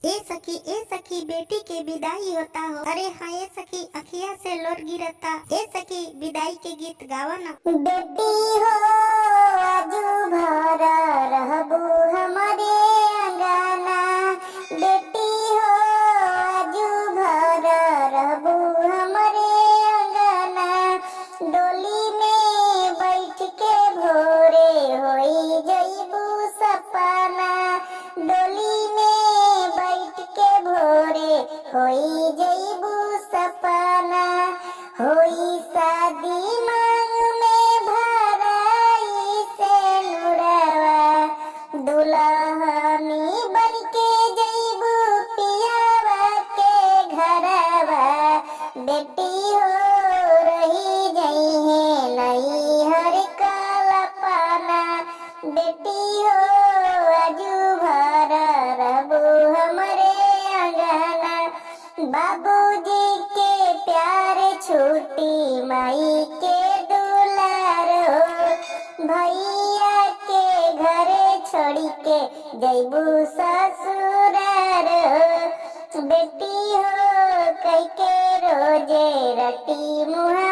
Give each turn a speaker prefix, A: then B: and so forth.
A: ए सखी बेटी के विदाई होता हो। अरे हाँ ए सखी अखिया से लोर गिरता। ए सखी विदाई के गीत गावा ना।
B: बेटी हो आजू भर रहबू हमारे अंगना। बेटी हो आजू भर रहबू हमारे अंगना। डोली में बैठ के भोरे होई जइबू सपना। डोली में बैठ के भोरे होई जइबू सपना। होई शादी मांग में भराई से नुरवा। दुल्हनी बन के जइबू पियावा के घरवा। बेटी हो रही जइहे नैहर कलपना। बेटी हो आजू भर रहबू हमरे अंगना। बाबूजी के प्यार छूटी माई के दुलार हो। भैया के घरे छोड़ी के जइबू ससुरार हो। बेटी हो कई के रोजे रटी मुहा